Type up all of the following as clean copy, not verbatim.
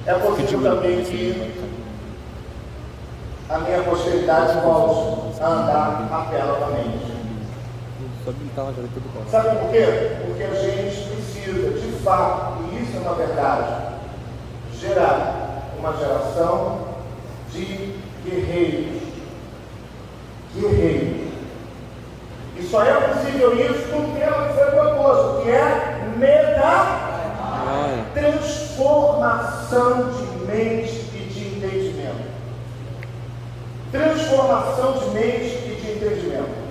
É possível também que a minha posteridade volte a andar a pé novamente. Sabe por quê? Porque a gente precisa, de fato, e isso é uma verdade, gerar uma geração de guerreiros. Guerreiros. E só é possível isso com o tema que foi proposto, que é transformação de mente e de entendimento. Transformação de mente e de entendimento.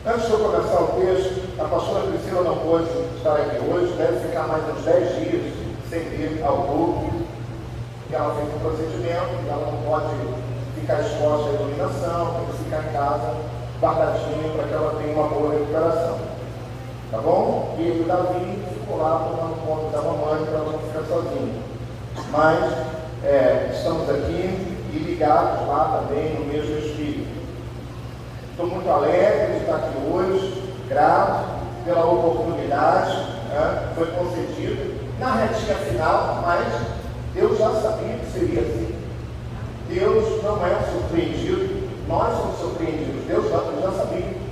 Antes de eu começar o texto, a pastora Priscila não pôde estar aqui hoje, deve ficar mais uns 10 dias sem vir ao culto, porque ela fez um procedimento, e ela não pode ficar exposta à iluminação, tem que ficar em casa guardadinha para que ela tenha uma boa recuperação. Tá bom? E o Davi ficou lá tomando conta da mamãe para ela não ficar sozinha. Mas estamos aqui e ligados lá também no mesmo espírito. Estou muito alegre de estar aqui hoje, grato pela oportunidade, foi concedida na retinha final, mas Deus já sabia que seria assim. Deus não é surpreendido, nós somos surpreendidos, Deus já sabia.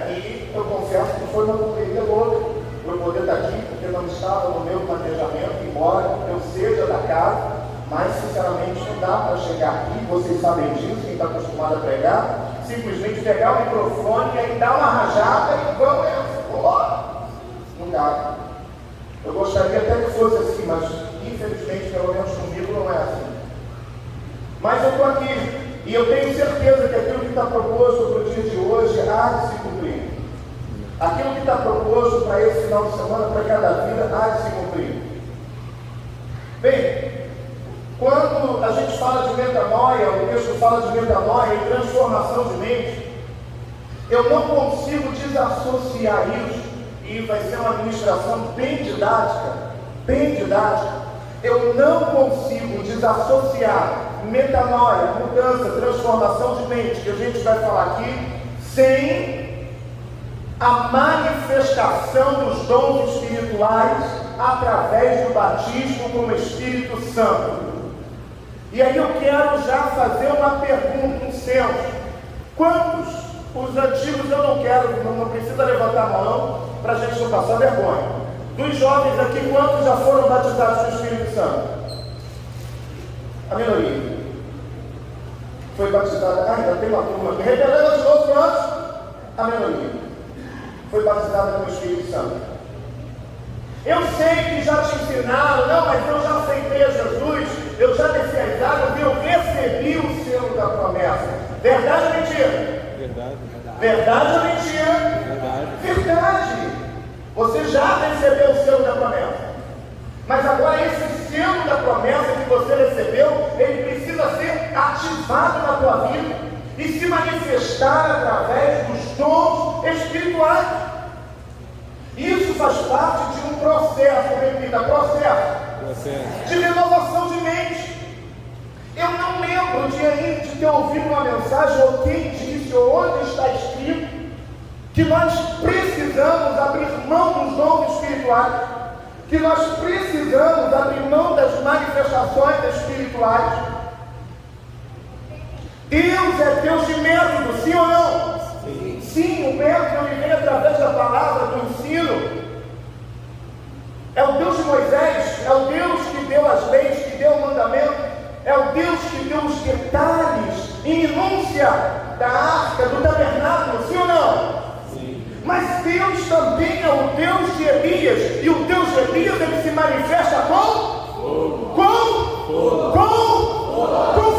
E eu confesso que foi uma correria louca eu poder estar aqui, porque não estava no meu planejamento, embora eu seja da casa, mas sinceramente não dá para chegar aqui, vocês sabem disso, quem está acostumado a pregar, simplesmente pegar o microfone e aí dar uma rajada e vamos, não dá. Eu gostaria até que fosse assim, mas infelizmente, pelo menos comigo, não é assim. Mas eu estou aqui e eu tenho certeza que aquilo que está proposto para o dia de hoje há de se cumprir. Aquilo que está proposto para esse final de semana, para cada vida, há de se cumprir. Bem, quando a gente fala de metanoia, o texto fala de metanoia e transformação de mente, eu não consigo desassociar isso, e vai ser uma administração bem didática, eu não consigo desassociar metanoia, mudança, transformação de mente, que a gente vai falar aqui, sem a manifestação dos dons espirituais através do batismo com o Espírito Santo. E aí eu quero já fazer uma pergunta, um censo. Quantos, os antigos eu não quero, não precisa levantar a mão para a gente não passar vergonha. Dos jovens aqui, quantos já foram batizados com o Espírito Santo? A minoria. Foi batizada, ainda tem uma turma aqui, revelando de novo, quantos? A minoria. Foi batizada com o Espírito Santo. Eu sei que já te ensinaram, não, mas eu já aceitei a Jesus, eu já desci as águas e eu recebi o selo da promessa. Verdade ou mentira? Verdade. Verdade ou mentira? Verdade. Você já recebeu o selo da promessa. Mas agora esse selo da promessa que você recebeu, ele precisa ser ativado na tua vida e se manifestar através dos dons espirituais. Isso faz parte de um processo, repita, processo de renovação de mente. Eu não lembro de ter ouvido uma mensagem, ou quem disse, ou onde está escrito, que nós precisamos abrir mão dos dons espirituais, que nós precisamos abrir mão das manifestações espirituais. Deus é Deus de método, sim ou não? Sim, o método ele vem através da palavra, do ensino. É o Deus de Moisés, é o Deus que deu as leis, que deu o mandamento, é o Deus que deu os detalhes e minúcia da arca, do tabernáculo, sim ou não? Sim. Mas Deus também é o Deus de Elias, e o Deus de Elias ele se manifesta com fogo. Com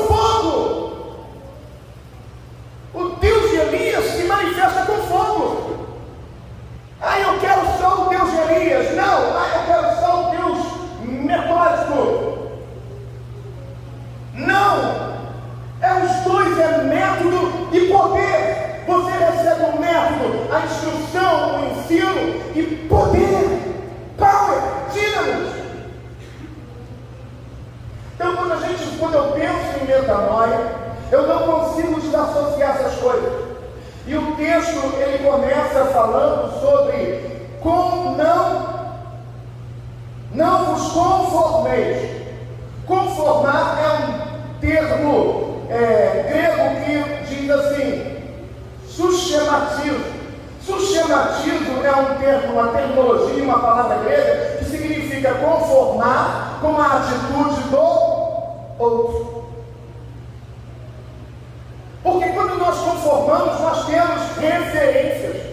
fogo. O Deus de Elias se manifesta com fogo. Eu quero só o Deus de Elias. Não, eu quero só o Deus metódico. Não, os dois, é método e poder. Você recebe o método, a instrução, o ensino e poder, power, dínamos. Então quando eu penso em metanoia, eu não consigo desassociar essas coisas. E o texto ele começa falando sobre como não vos conformeis. Conformar é um termo grego que diz assim, suschematismo. Suschematismo é um termo, uma terminologia, uma palavra grega que significa conformar com a atitude do outro. Porque quando nós conformamos, nós temos referências.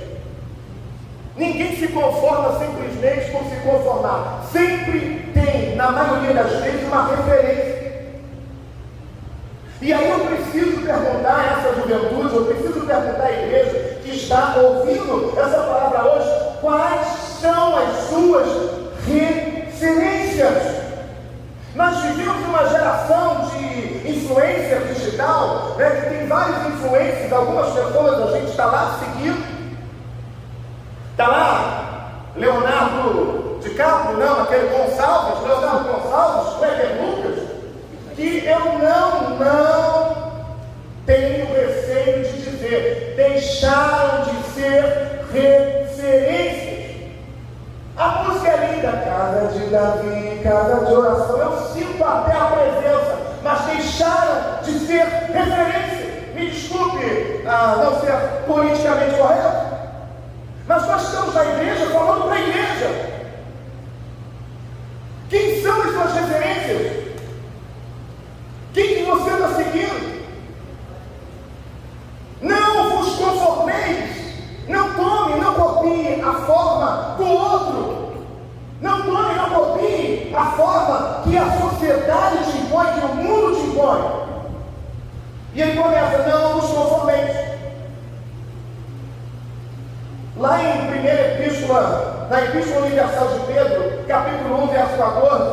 Ninguém se conforma simplesmente por se conformar. Sempre tem, na maioria das vezes, uma referência. E aí eu preciso perguntar a essa juventude, eu preciso perguntar à igreja que está ouvindo essa palavra hoje, quais são as suas referências? Nós vivemos uma geração de influência digital, né, que tem vários influencers, algumas pessoas a gente está lá seguindo. Está lá Leonardo DiCaprio, não, aquele Leonardo Gonçalves, Kleber Lucas, que eu não tenho receio de dizer, deixaram de ser referências. A música é linda, casa de Davi, casa de oração, eu sinto até a presença, mas deixaram de ser referência. Me desculpe não ser politicamente correto, mas nós estamos na igreja falando para a igreja. Quem são as suas referências? Quem que você está seguindo? Não vos conformeis. Não tome, não copie a forma do outro. Não tome, não copie a forma que a sociedade te impõe, que o mundo te impõe. E ele começa, não vos conformeis. Lá em na Epístola Universal de Pedro, capítulo 1, verso 14,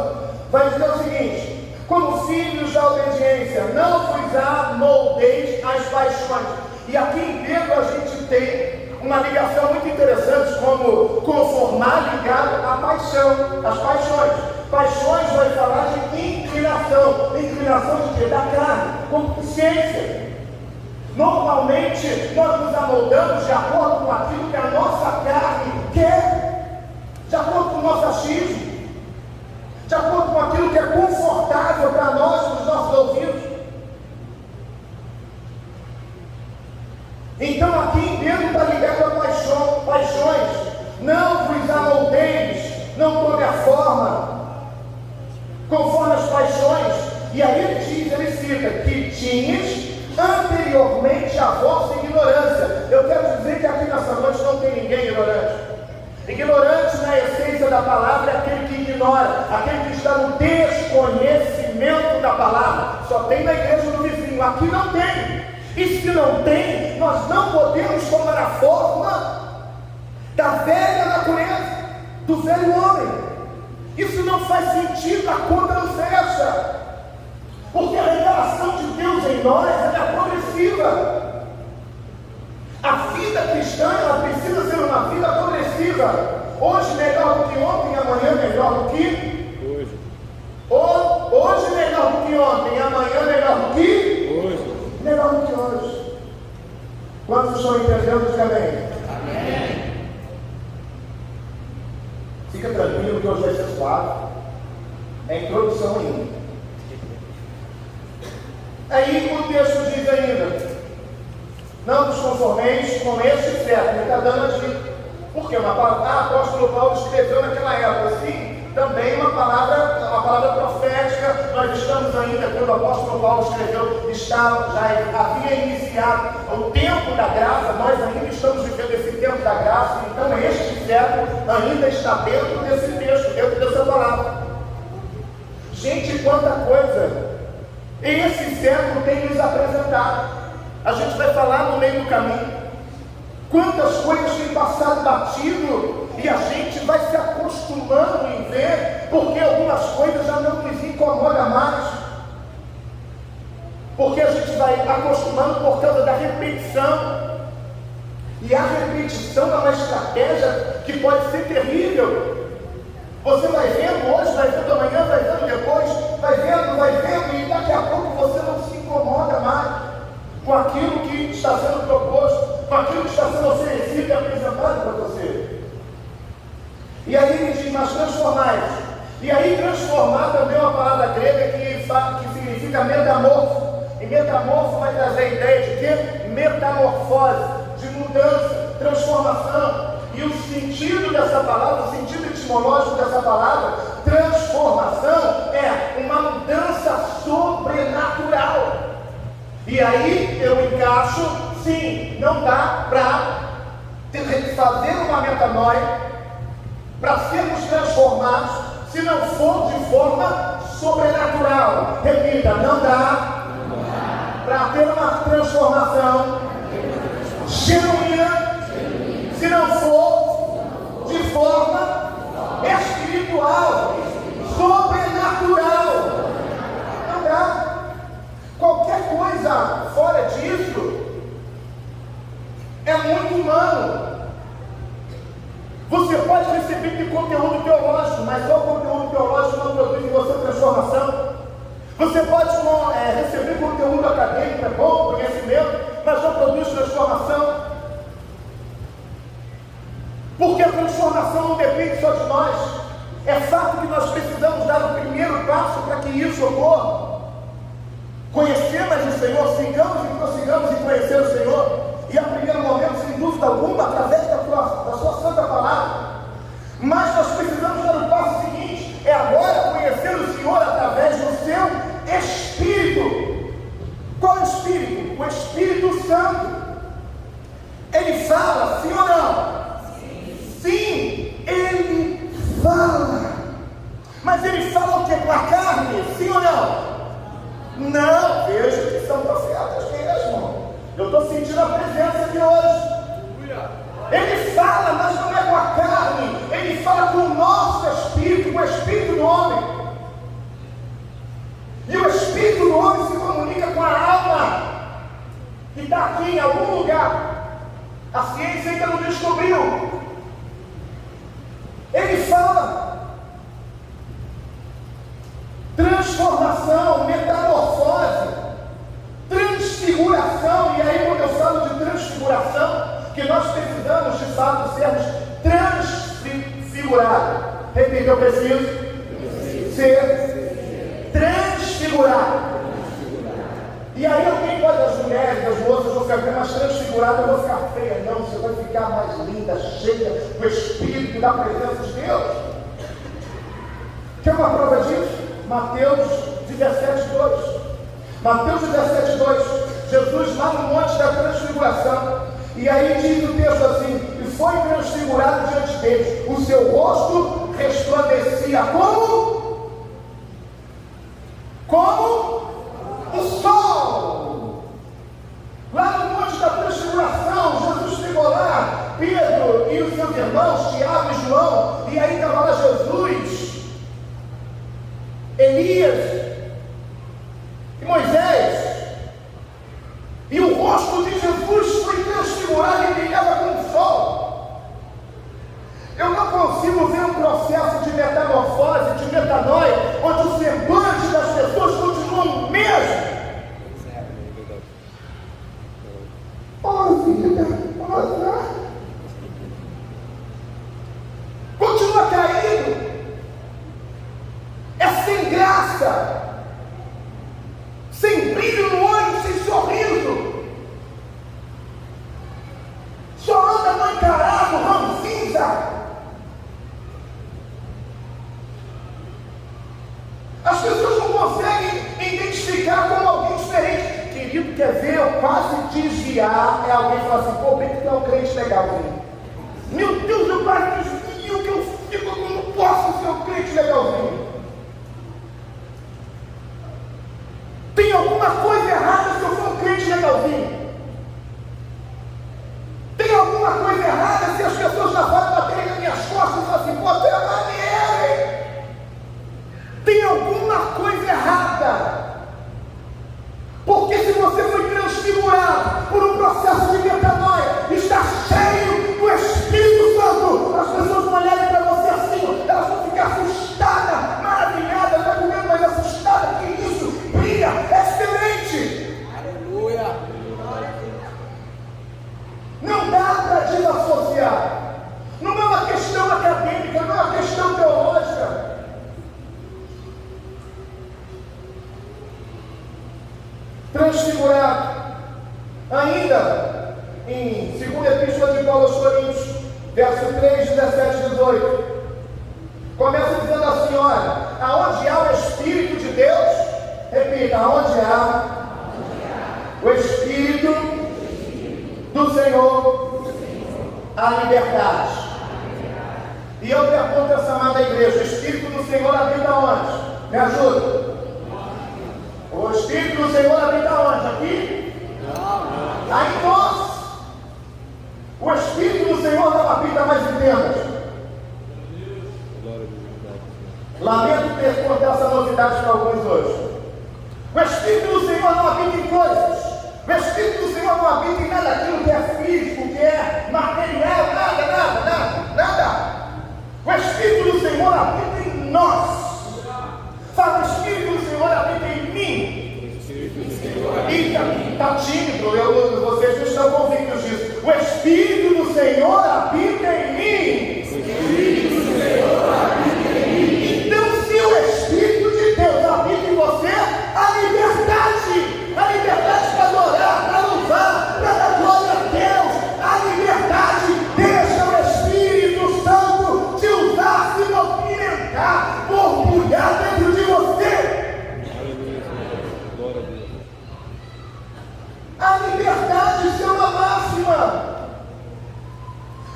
vai dizer o seguinte: como filhos da obediência, não vos amoldeis às paixões. E aqui em Pedro a gente tem uma ligação muito interessante, como conformar ligado à paixão, às paixões. Paixões vai falar de inclinação de quê? Da carne, concupiscência. Normalmente nós nos amoldamos de acordo com aquilo que a nossa carne quer, de acordo com o nosso achismo, de acordo com aquilo que é confortável para nós, nos nossos ouvidos. Então aqui em Pedro está ligado a paixões. Não vos amoldeis, não tome a forma conforme as paixões. E aí ele cita que tinhas anteriormente a vossa ignorância. Eu quero dizer que aqui nessa noite não tem ninguém ignorante. Ignorante na essência da palavra é aquele que ignora, aquele que está no desconhecimento da palavra. Só tem na igreja do vizinho, aqui não tem. E se não tem, nós não podemos tomar a forma da velha natureza, do velho homem. Isso não faz sentido, a conta não fecha. Porque a revelação de Deus em nós é progressiva. A vida cristã ela precisa ser uma vida progressiva. Hoje melhor do que ontem, amanhã melhor do que hoje. Hoje melhor do que ontem, amanhã melhor do que hoje. Melhor do que hoje. Quantos estão entendendo? Diga amém. Amém. Fica tranquilo que hoje vai ser suave. É introdução ainda. Aí o texto diz ainda: não vos conformeis com este século. Ele está dando a dica. Porque uma palavra, apóstolo Paulo escreveu naquela época, assim, também uma palavra profética. Nós estamos ainda, quando o apóstolo Paulo escreveu, já havia iniciado o tempo da graça. Nós ainda estamos vivendo esse tempo da graça. Então este século ainda está dentro desse texto, dentro dessa palavra. Gente, quanta coisa esse século tem nos apresentado. A gente vai falar no meio do caminho. Quantas coisas têm passado batido e a gente vai se acostumando em ver, porque algumas coisas já não nos incomodam mais. Porque a gente vai acostumando por causa da repetição. E a repetição é uma estratégia que pode ser terrível. Você vai vendo hoje, vai vendo amanhã, vai vendo depois, vai vendo, e daqui a pouco você não se incomoda mais com aquilo que está sendo proposto, com aquilo que está sendo oferecido e apresentado para você. E aí ele diz: mas transformai E aí transformar também é uma palavra grega que significa metamorfo. E metamorfo vai trazer a ideia de quê? Metamorfose, de mudança, transformação. E o sentido dessa palavra, o sentido etimológico dessa palavra, transformação, é uma mudança sobrenatural. E aí eu encaixo, sim, não dá para fazer uma metanoia, para sermos transformados, se não for de forma sobrenatural. Repita, não dá para ter uma transformação genuína, se não for de forma espiritual, sobrenatural. Não dá. Qualquer coisa fora disso é muito humano. Você pode receber de conteúdo teológico, mas só o conteúdo teológico não produz em você transformação. Você pode receber conteúdo acadêmico, é bom, conhecimento, mas não produz transformação. Porque a transformação não depende só de nós. É fato que nós precisamos dar o primeiro passo para que isso ocorra. Conhecer mais o Senhor, sigamos e prossigamos em conhecer o Senhor. E a primeiro momento, sem dúvida alguma, através da sua santa palavra. Mas nós precisamos dar o passo seguinte: é agora conhecer o Senhor através do seu Espírito. Qual é o Espírito? O Espírito Santo. Ele fala, sim ou não? Sim, ele fala. Mas ele fala o que? Com a carne? Sim ou não? Não, veja que são profetas mesmo. Eu estou sentindo a presença de hoje. Ele fala, mas não é com a carne. Ele fala com o nosso espírito, com o espírito do homem. E o espírito do homem se comunica com a alma, que está aqui em algum lugar. A ciência ainda não descobriu. Ele fala. Transformação, metamorfose, transfiguração. E aí, quando eu falo de transfiguração, que nós precisamos de fato sermos transfigurados. Repita, eu preciso ser transfigurado. E aí alguém pode, as mulheres, as moças, vão ficar mais transfiguradas, eu vou ficar feia. Não, você vai ficar mais linda, cheia do Espírito e da presença de Deus. Quer uma prova disso? Mateus 17:2. Mateus 17:2. Jesus lá no monte da transfiguração. E aí diz o texto assim: e foi transfigurado diante deles, o seu rosto resplandecia como? Como? O sol. Lá no monte da transfiguração, Jesus chegou lá, Pedro e os seus irmãos, Tiago e João, e aí estava lá Jesus, Elias e Moisés. E o rosto de Jesus foi transfigurado e brilhava como o sol. Eu não consigo ver um processo de metamorfose, de metanoia, onde o semblante das pessoas continua o mesmo. Oh, vida, continua caído. É sem graça, sem brilho no olho, sem sorriso. Só anda mancarado, ranzinza. As pessoas não conseguem identificar como alguém diferente. Querido, quer ver? Eu quase desviar. É alguém falar assim: pô, bem que tu é um crente legalzinho. Meu Deus, eu quase desvio, que eu fico, eu não posso ser um crente legalzinho. Tem alguma coisa errada se eu for um crente legalzinho. Tem alguma coisa errada se as pessoas na rua baterem nas minhas costas e falam assim: pô, tu é maneiro, hein? Tem alguma coisa errada. Porque se você foi transfigurado por um processo de metanoia, está cheio do Espírito Santo, as pessoas vão olharem para você assim, elas vão ficar assustadas, liberdade. E eu pergunto a essa amada igreja: o Espírito do Senhor habita onde? Me ajuda. O Espírito do Senhor habita onde? Aqui? Aí nós. O Espírito do Senhor não habita mais em tendas. Lamento ter contado essa novidade para alguns hoje. O Espírito do Senhor não habita em coisas. O Espírito do Senhor não habita em nada daquilo que é físico, que é material, nada. O Espírito do Senhor habita em nós. Sabe, o Espírito do Senhor habita em mim. E está tímido, vocês não estão convictos disso. O Espírito do Senhor habita em mim. Então, se o Espírito de Deus habita em você, a liberdade para adorar, para louvar, para dar glória a Deus, a liberdade deixa o Espírito Santo te usar, se movimentar, borbulhar dentro de você. A liberdade é uma máxima.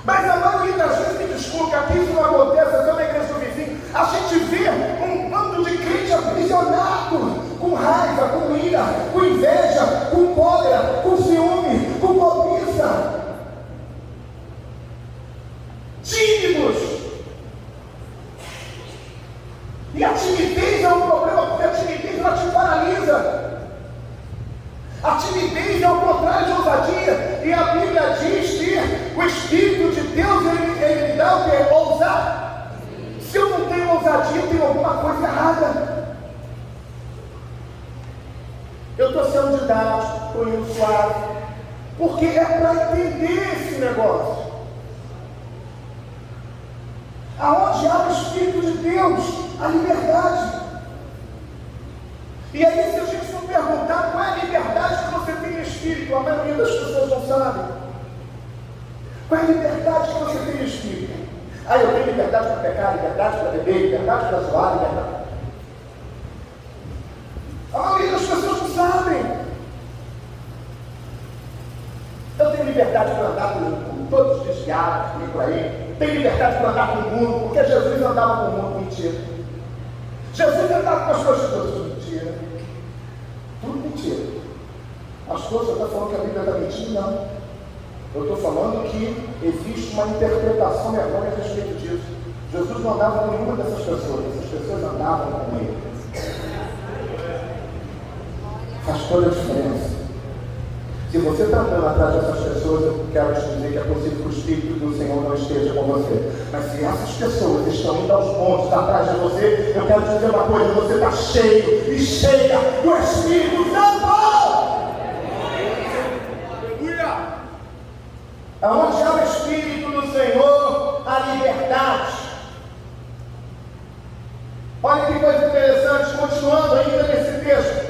Mas a maioria das vezes, me desculpe, aqui isso não acontece, até na igreja do vizinho, a gente vê um bando de crente aprisionado, com raiva, com ira, com inveja, com cólera, com ciúme, com cobiça, tímidos. E a timidez é um problema, porque a timidez ela te paralisa. A timidez é o contrário de ousadia, e a Bíblia diz que o Espírito de Deus, ele me dá o que? Ousar. Se eu não tenho ousadia, eu tenho alguma coisa errada. Eu estou sendo didático, estou indo suave, porque é para entender esse negócio. Aonde há o Espírito de Deus, a liberdade. E aí, se a gente for perguntar qual é a liberdade que você tem no Espírito, a maioria das pessoas não sabe. Qual é a liberdade que você tem no Espírito? Ah, eu tenho liberdade para pecar, liberdade para beber, liberdade para zoar, liberdade. A maioria das pessoas não sabem. Eu tenho liberdade para andar com todos os desviados, por aí. Tenho liberdade para andar com o mundo, porque Jesus andava com o mundo. Mentira. Jesus andava com as prostitutas. Mentira. Tudo mentira. As coisas, eu estou falando que a Bíblia está mentindo? Não. Eu estou falando que existe uma interpretação errônea a respeito disso. Jesus não andava com nenhuma dessas pessoas. Essas pessoas andavam com ele. Faz toda a diferença. Se você está andando atrás dessas pessoas, eu quero te dizer que é possível que o Espírito do Senhor não esteja com você. Mas se essas pessoas estão indo aos montes atrás de você, eu quero te dizer uma coisa: você está cheio e cheia do Espírito Santo. Aonde há o Espírito do Senhor, a liberdade. Olha que coisa interessante, continuando ainda nesse texto.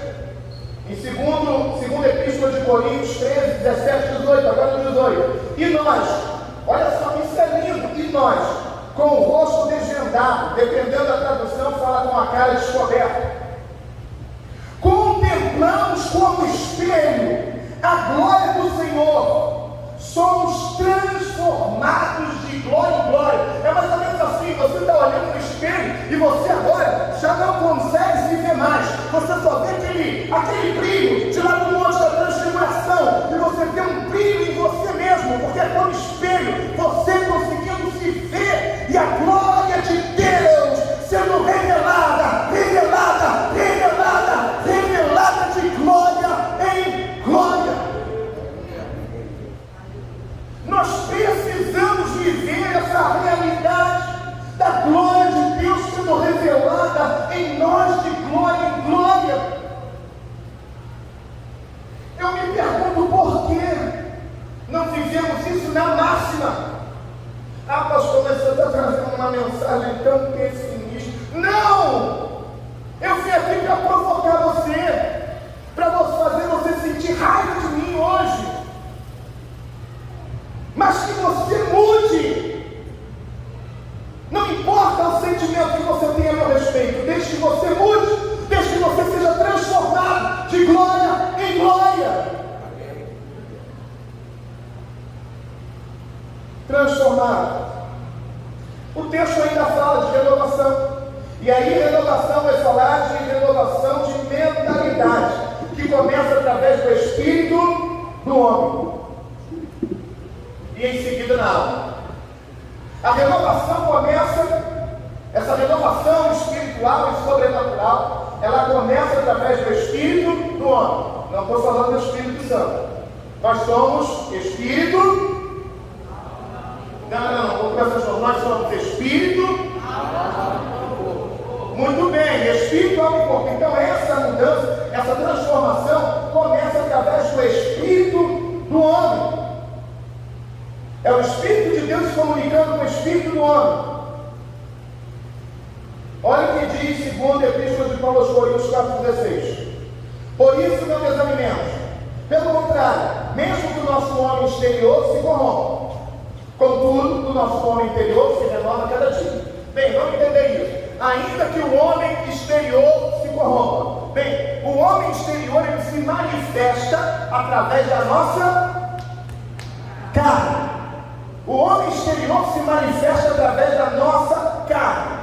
Em segundo Epístola de Coríntios 13, 17, 18, agora 18. E nós, olha só, isso é lindo. E nós, com o rosto desvendado, dependendo da tradução, fala com a cara descoberta, contemplamos como espelho a glória do Senhor. Somos transformados de glória em glória. É mais ou menos assim: você está olhando no espelho e você agora já não consegue se ver mais. Você só vê aquele brilho de lá no monte da transfiguração, e você vê um brilho em você mesmo, porque é como espelho, você conseguindo se ver, e a glória de Deus sendo revelada de glória em glória. Nós precisamos viver essa realidade da glória de Deus sendo revelada transformado. O texto ainda fala de renovação. E aí, renovação vai falar de renovação de mentalidade, que começa através do espírito do homem e em seguida na alma. A renovação começa, essa renovação espiritual e sobrenatural, ela começa através do espírito do homem. Não estou falando do Espírito Santo. Nós somos espírito. Não. Nós somos espírito. Muito bem, espírito, alma e corpo. Então essa mudança, essa transformação começa através do espírito do homem. É o Espírito de Deus se comunicando com o Espírito do homem. Olha o que diz segundo a Epístola de Paulo aos Coríntios, capítulo 16. Por isso não desanimemos. Pelo contrário, mesmo que o nosso homem exterior se corrompa, contudo, o nosso homem interior se renova cada dia. Bem, vamos entender isso. Ainda que o homem exterior se corrompa. Bem, o homem exterior ele se manifesta através da nossa carne. O homem exterior se manifesta através da nossa carne.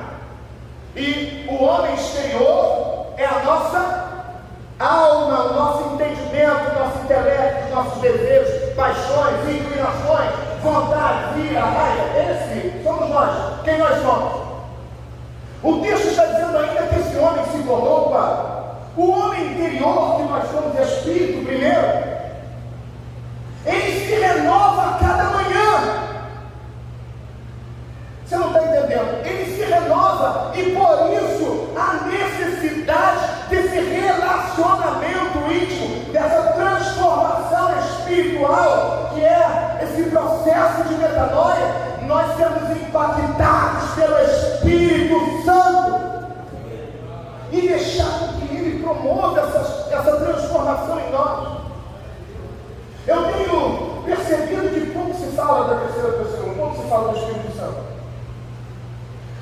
E o homem exterior é a nossa alma, o nosso entendimento, o nosso intelecto, os nossos desejos, paixões, inclinações, vontade, ira, raiva. Esse somos nós. Quem nós somos? O texto está dizendo ainda que esse homem se corrompa. O homem interior, que nós somos espírito primeiro, ele se renova a cada manhã. Você não está entendendo? Ele se renova e por isso a necessidade desse relacionamento íntimo, dessa transformação espiritual, que é esse processo de metanoia. Nós sermos impactados pelo Espírito Santo e deixar que Ele promova essa transformação em nós. Eu tenho percebido que pouco se fala da terceira pessoa, pouco se fala do Espírito Santo.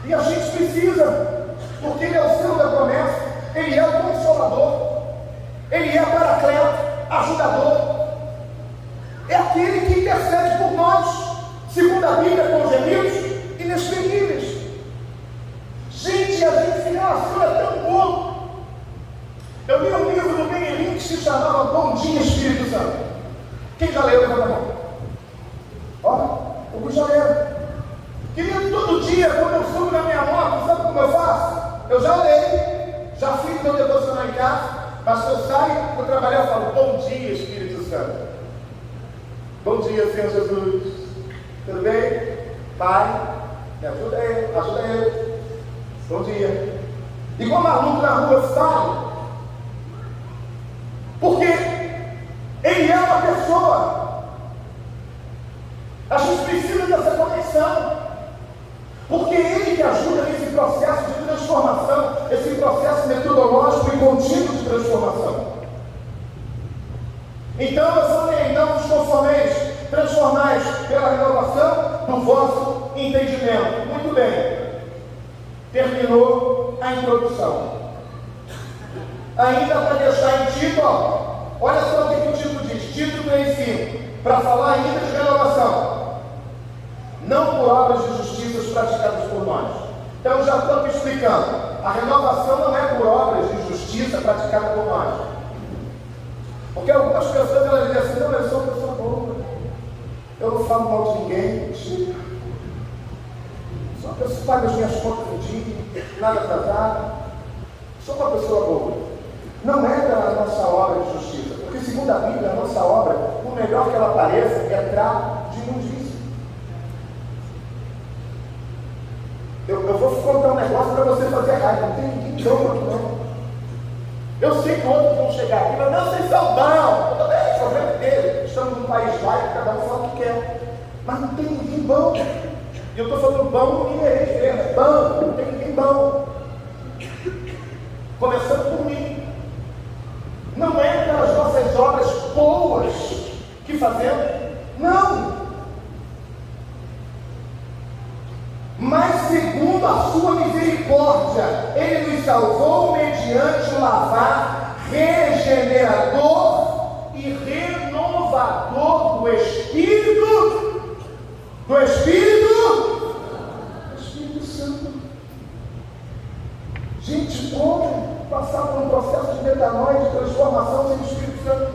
E a gente precisa, porque Ele é o selo da promessa, Ele é o Consolador, Ele é o Paracleto, ajudador, é aquele que intercede por nós, segundo a Bíblia, com gemidos inexprimíveis. Gente, a gente se relaciona tão pouco. Eu li um livro do Benelin que se chamava Bom Dia Espírito Santo. Quem já leu? Levanta a mão. Ó, o já leu. Querido, todo dia, quando eu subo na minha moto, sabe como eu faço? Eu já leio, já fiz meu devocional em casa, mas se eu saio para trabalhar, eu falo: Bom dia, Espírito Santo. Bom dia, Senhor Jesus. Tudo bem? Pai, me ajuda aí, ajuda eu. Bom dia. E como maluco na rua sai, porque ele é uma pessoa. A gente precisa dessa conexão, porque ele que ajuda nesse processo de transformação, esse processo metodológico e contínuo de transformação. Então eu falei: não vos conformeis, transformais pela renovação do vosso entendimento. Muito bem. Terminou a introdução. Ainda para deixar em Tito, olha só o que o Tito diz. Tito 3,5, para falar ainda de renovação. Não por obras de justiça praticadas por nós. Então já estou explicando. A renovação não é por obras de justiça praticadas por nós. Porque algumas pessoas elas dizem assim: não, eu sou uma pessoa boa, eu não falo mal de ninguém, sou uma pessoa que paga as minhas contas no dia, nada atrasado, sou uma pessoa boa. Não é pela nossa obra de justiça, porque segundo a Bíblia, a nossa obra, o melhor que ela pareça é trato de imundícia. Eu vou contar um negócio para você fazer raiva, não tem ninguém bom aqui não. Eu sei que outros vão chegar aqui, mas não, vocês são bons. Tudo bem, problema dele. Estamos num país laico, cada um fala o que quer. Mas não tem ninguém bom. E eu estou falando bom no mineirês mesmo. Bom, não tem ninguém bom. Começando por mim. Não é pelas nossas obras boas que fazemos. Não. Mas segundo a sua misericórdia, Ele nos salvou mediante o lavar regenerador e renovador do Espírito Gente, como passar por um processo de metanoia, de transformação sem o Espírito Santo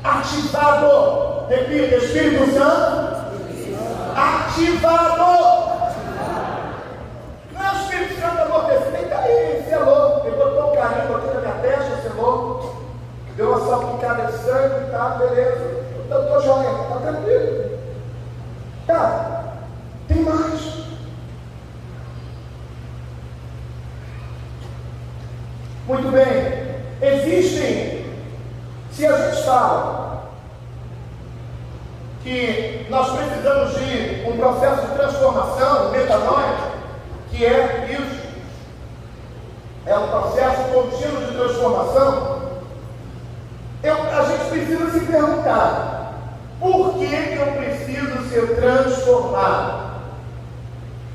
ativado? Repita, Espírito Santo ativado. Não é o Espírito Santo amortecido, ele está aí, selou, ele botou um carinho aqui na minha testa, selou, deu uma salpicada de sangue, tá, beleza, eu estou joia, tá tranquilo. Cara, tem mais. Muito bem, existem, se a gente fala que nós precisamos de um processo de transformação, metanoia, que é isso, é um processo contínuo de transformação, a gente precisa se perguntar, por que eu preciso ser transformado?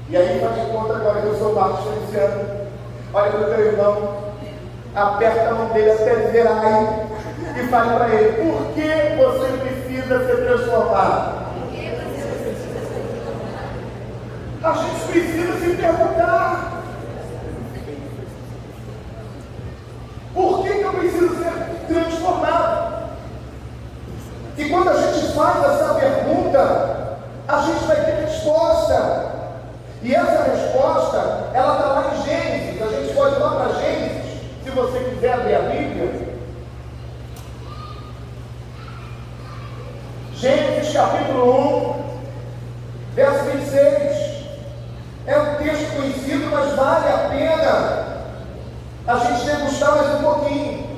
E aí faz de conta agora que eu sou o Marcos Feliciano, olha para o teu irmão, aperta a mão dele até dizer ai, e fale para ele, por que você precisa ser transformado? A gente precisa se perguntar, por que eu preciso ser transformado? E quando a gente faz essa pergunta, a gente vai ter resposta. E essa resposta, ela está lá em Gênesis. A gente pode ir lá para Gênesis, se você quiser ler a Bíblia. Gênesis capítulo 1, verso 26. É um texto conhecido, mas vale a pena a gente degustar mais um pouquinho.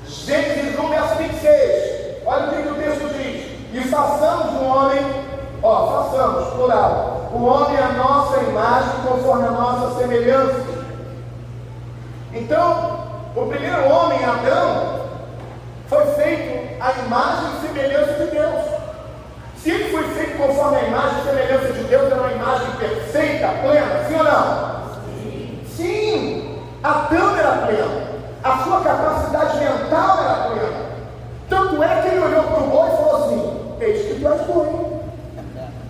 Gênesis 1, verso 26. Olha o que o texto diz. E façamos um homem, façamos, plural, o homem à nossa imagem, conforme a nossa semelhança. Então, o primeiro homem, Adão, foi feito à imagem e semelhança de Deus. Se ele foi feito conforme a imagem e semelhança de Deus, era uma imagem perfeita, plena, sim ou não? Sim. Sim, Adão era pleno, a sua capacidade mental era plena. Tanto é que ele olhou para o boi e falou assim, eis que tu és boi,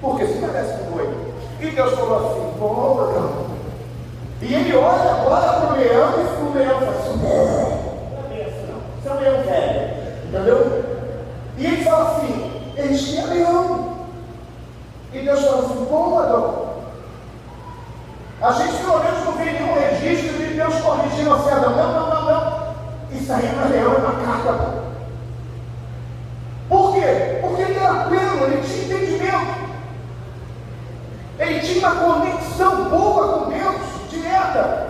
porque se parece com boi. E Deus falou assim, boa, Adão. E ele olha agora para o leão e o leão fala assim, não é assim não, você é um leão velho, entendeu? E ele fala assim, eis que é leão. E Deus fala assim, boa, Adão. A gente pelo menos não vê nenhum registro de Deus corrigindo assim, Adão, não. Isso aí não é leão, é macaco. Por quê? Porque ele era pleno, ele tinha entendimento. Ele tinha uma conexão boa com Deus, direta.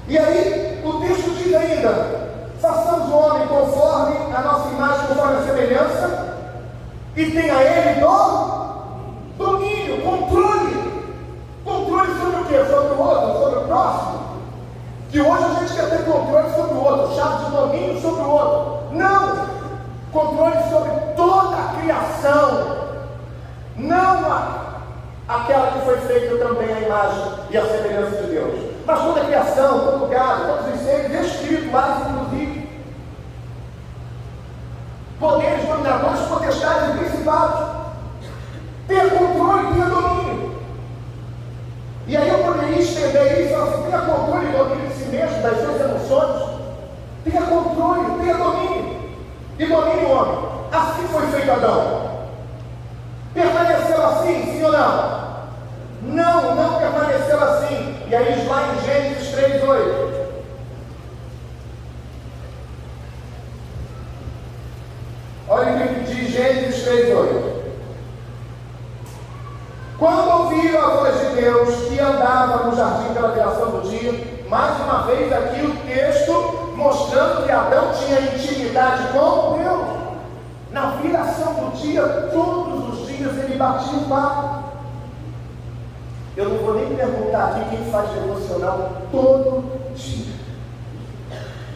E aí, o texto diz ainda, façamos o homem conforme a nossa imagem, conforme a semelhança, e tenha ele domínio, controle. Controle sobre o quê? Sobre o outro, sobre o próximo. Que hoje a gente quer ter controle sobre o outro, chave de domínio sobre o outro. Não! Controle sobre toda a criação. Não aquela que foi feita também a imagem e a semelhança de Deus. Mas toda a criação, todo gado, todos os seres espirituais, inclusive. Poderes, dominadores, potestades e principados. Ter controle, ter domínio. E aí eu poderia estender isso assim, tenha controle e domínio de si mesmo, das suas emoções. Tenha controle, tenha domínio. E domínio o homem. Assim foi feito Adão. Permaneceu assim, sim ou não? Não permaneceu assim. E aí lá em Gênesis 3:8. Olha o que diz Gênesis 3:8. Quando ouviram a voz de Deus que andava no jardim pela viração do dia, mais uma vez aqui o texto mostrando que Adão tinha intimidade com Deus. Na viração do dia, todos os dias ele batia o papo. Eu não vou nem perguntar aqui quem faz devocional todo dia.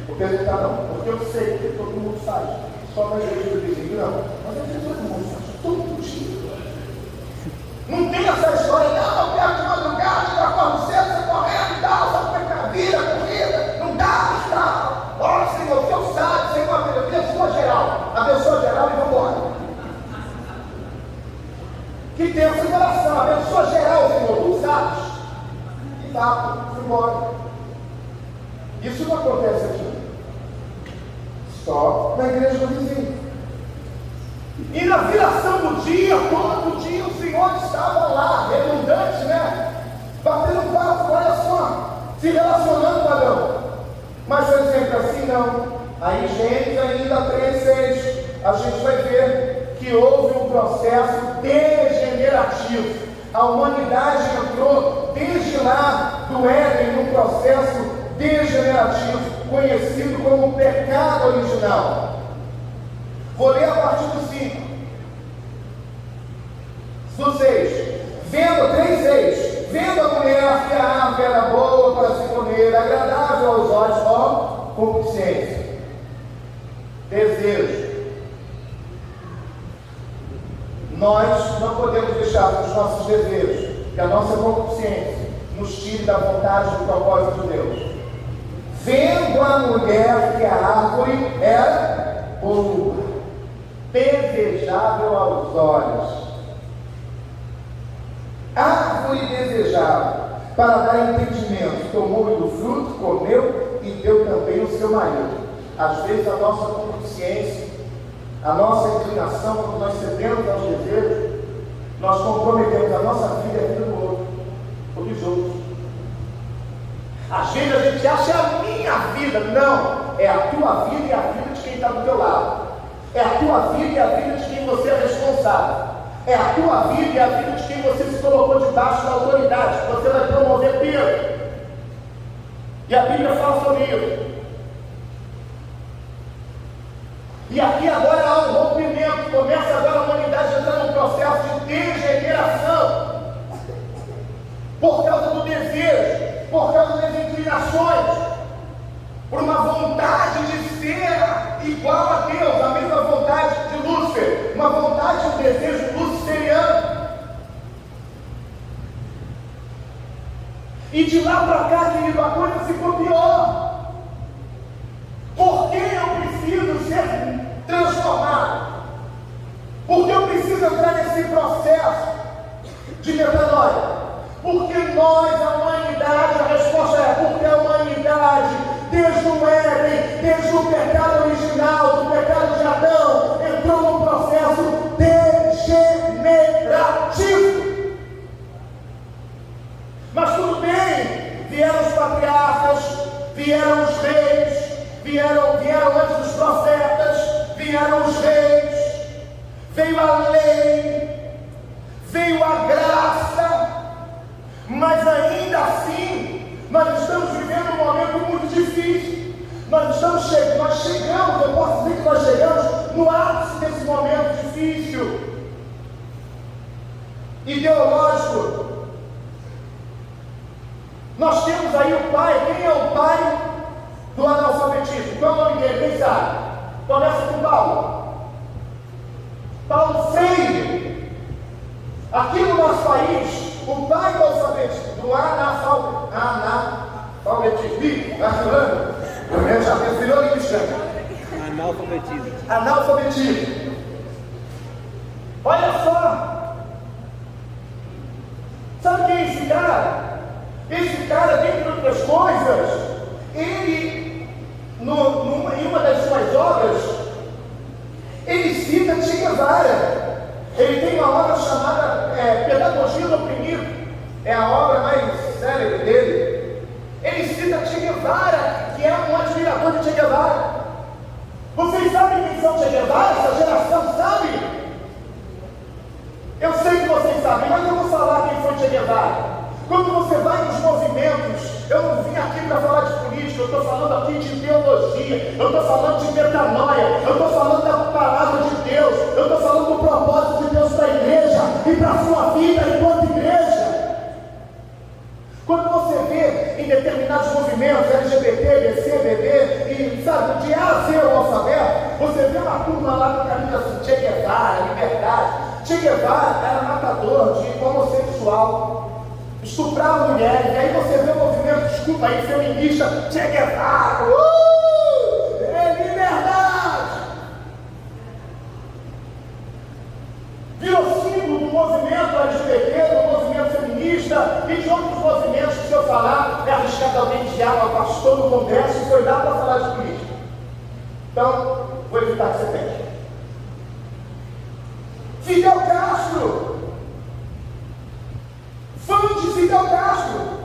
Vou perguntar não, porque eu sei que todo mundo faz. Só na igreja do vizinho, não. Mas eu sei que todo mundo faz todo dia. Não tem essa história, não, eu quero de madrugada, eu acordo cedo, você correndo e tal, só como é que é a vida, a corrida, não dá, está. Olha, Senhor, o Senhor sabe, Senhor, abençoa geral e vamos embora. Que tem essa relação, abençoa geral, Senhor, tu sabes. fato, fui embora. Isso não acontece aqui. Só na igreja do vizinho. E na viração do dia, todo dia o Senhor estava lá, redundante, né? Batendo papo, olha só, se relacionando com Adão. Mas foi sempre assim, não. Aí, Gênesis ainda 3:6, a gente vai ver que houve um processo degenerativo. A humanidade entrou desde lá do Éden num processo degenerativo, conhecido como pecado original. Vou ler a partir do 5. Do 6. Vendo 3:6. Vendo a mulher que a árvore era boa para se comer, agradável aos olhos, ó, concupiscência, desejo. Nós não podemos deixar que os nossos desejos, que a nossa concupiscência, nos tire da vontade do propósito de Deus. Vendo a mulher que a árvore era boa, desejável aos olhos, árvore desejável para dar entendimento, tomou-lhe do fruto, comeu e deu também ao seu marido. Às vezes a nossa concupiscência, a nossa inclinação, quando nós cedemos aos desejos, nós comprometemos a nossa vida e a vida do outro, ou dos outros. Às vezes a gente acha a minha vida, não, é a tua vida e a vida de quem está do teu lado, é a tua vida e a vida de quem você é responsável, é a tua vida e a vida de quem você se colocou debaixo da autoridade, que você vai promover Pedro. E a Bíblia fala sobre isso. E aqui agora há um rompimento, começa agora a humanidade a entrar num processo de degeneração, por causa do desejo, por causa das inclinações, por uma vontade de ser igual a Deus, a mesma vontade de Lúcifer, uma vontade, um desejo luciferiano. E de lá para cá, querido, a coisa ficou pior. Por que eu preciso ser transformado? Porque eu preciso entrar nesse processo de metanoia? Porque nós, a humanidade, a resposta é porque a humanidade, desde o Éden, desde o pecado original, do pecado de Adão, entrou num processo degenerativo. Mas tudo bem, vieram os patriarcas, vieram os reis, vieram antes dos profetas, vieram os reis, veio a lei, veio a graça, mas ainda assim, nós estamos vivendo um momento muito difícil. Nós chegamos, eu posso dizer que nós chegamos no ápice desse momento difícil, ideológico. Nós temos aí o pai. Quem é o pai do analfabetismo? Qual é o nome dele? Quem sabe? Começa com Paulo. Paulo Freire. Aqui no nosso país, o pai do alfabetismo, do analfabetismo, eu já virou e me chama. Analfabetismo. Olha só. Sabe quem é esse cara? Esse cara, dentre outras coisas, ele, em uma das suas obras, ele cita Che Guevara. Ele tem uma obra chamada Pedagogia do Oprimido, é a obra mais célebre dele. Ele cita Che Guevara, que é um admirador de Che Guevara. Vocês sabem quem são Che Guevara? Essa geração sabe? Eu sei que vocês sabem, mas eu vou falar quem foi Che Guevara. Quando você vai nos movimentos, eu não vim aqui para falar de política, eu estou falando aqui de teologia, eu estou falando de metanoia, eu estou falando da palavra de Deus, eu estou falando do propósito de Deus para a igreja e para a sua vida enquanto igreja. Quando você vê em determinados movimentos, LGBT, BC, BB, e sabe, de A a Z o alfabeto, você vê uma turma lá com a camisa assim, Che Guevara, liberdade. Che Guevara era matador de homossexual, estuprava mulheres, e aí você vê o movimento, desculpa aí, feminista, Che Guevara, é liberdade! Virou símbolo do movimento LGBT, do movimento feminista, e de outros movimentos que, se eu falar, é arriscado alguém desviar uma pastor no Congresso e foi lá para falar de política. Então, vou evitar que você pense. Fidel Castro, fã de Fidel Castro.